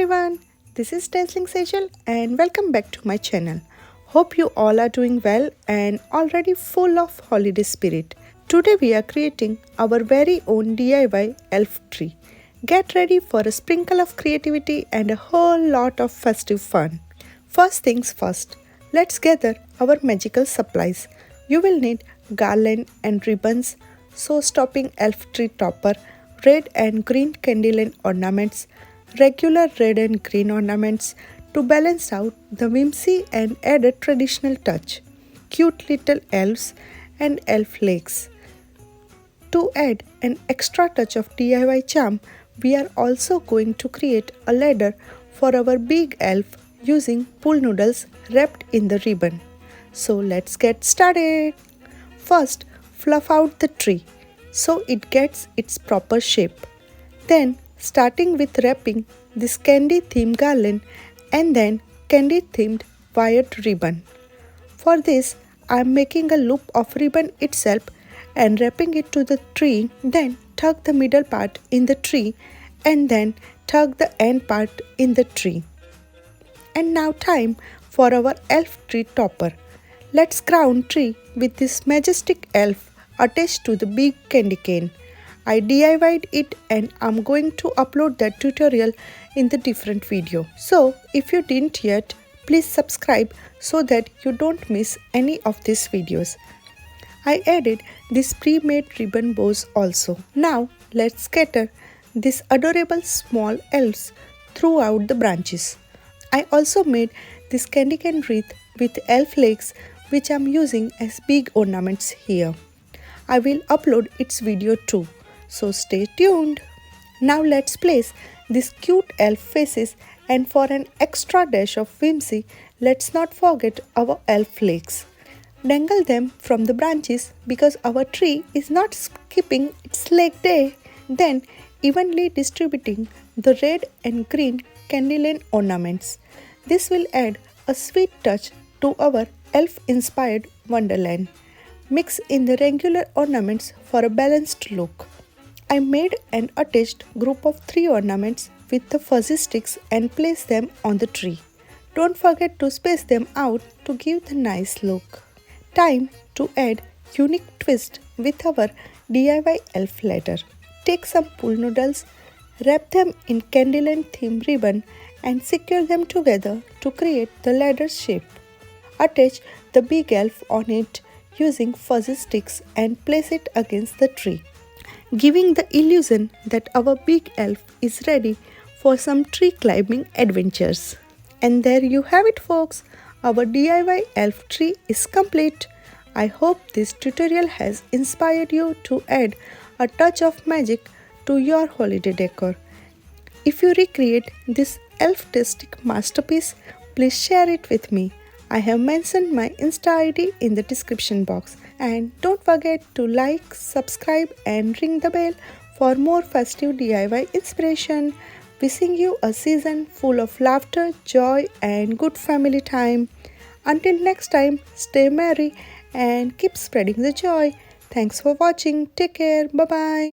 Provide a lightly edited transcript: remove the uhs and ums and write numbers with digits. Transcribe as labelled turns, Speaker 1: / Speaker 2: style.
Speaker 1: everyone, this is Dazzling Sejal and welcome back to my channel. Hope you all are doing well and already full of holiday spirit. Today we are creating our very own DIY elf tree. Get ready for a sprinkle of creativity and a whole lot of festive fun. First things first, let's gather our magical supplies. You will need garland and ribbons, show-stopping elf tree topper, red and green candle ornaments, regular red and green ornaments to balance out the whimsy and add a traditional touch, cute little elves and elf legs. To add an extra touch of DIY charm, we are also going to create a ladder for our big elf using pool noodles wrapped in the ribbon. So let's get started. First, fluff out the tree so it gets its proper shape. Then, starting with wrapping this candy themed garland and then candy themed wired ribbon. For this, I am making a loop of ribbon itself and wrapping it to the tree, then tuck the middle part in the tree and then tuck the end part in the tree. And now time for our elf tree topper. Let's crown tree with this majestic elf attached to the big candy cane. I DIY'd it and I'm going to upload that tutorial in the different video. So if you didn't yet, please subscribe so that you don't miss any of these videos. I added these pre-made ribbon bows also. Now let's scatter these adorable small elves throughout the branches. I also made this candy cane wreath with elf legs which I'm using as big ornaments here. I will upload its video too, so stay tuned. Now let's place these cute elf faces and for an extra dash of whimsy, let's not forget our elf legs. Dangle them from the branches because our tree is not skipping its leg day. Then evenly distributing the red and green candy ornaments. This will add a sweet touch to our elf-inspired wonderland. Mix in the regular ornaments for a balanced look. I made an attached group of 3 ornaments with the fuzzy sticks and placed them on the tree. Don't forget to space them out to give the nice look. Time to add unique twist with our DIY elf ladder. Take some pool noodles, wrap them in candle theme ribbon and secure them together to create the ladder shape. Attach the big elf on it using fuzzy sticks and place it against the tree, giving the illusion that our big elf is ready for some tree climbing adventures. And there you have it folks, our DIY elf tree is complete. I hope this tutorial has inspired you to add a touch of magic to your holiday decor. If you recreate this elf-tastic masterpiece, please share it with me. I have mentioned my Insta ID in the description box. And don't forget to like, subscribe and ring the bell for more festive DIY inspiration. Wishing you a season full of laughter, joy and good family time. Until next time, stay merry and keep spreading the joy. Thanks for watching. Take care. Bye-bye.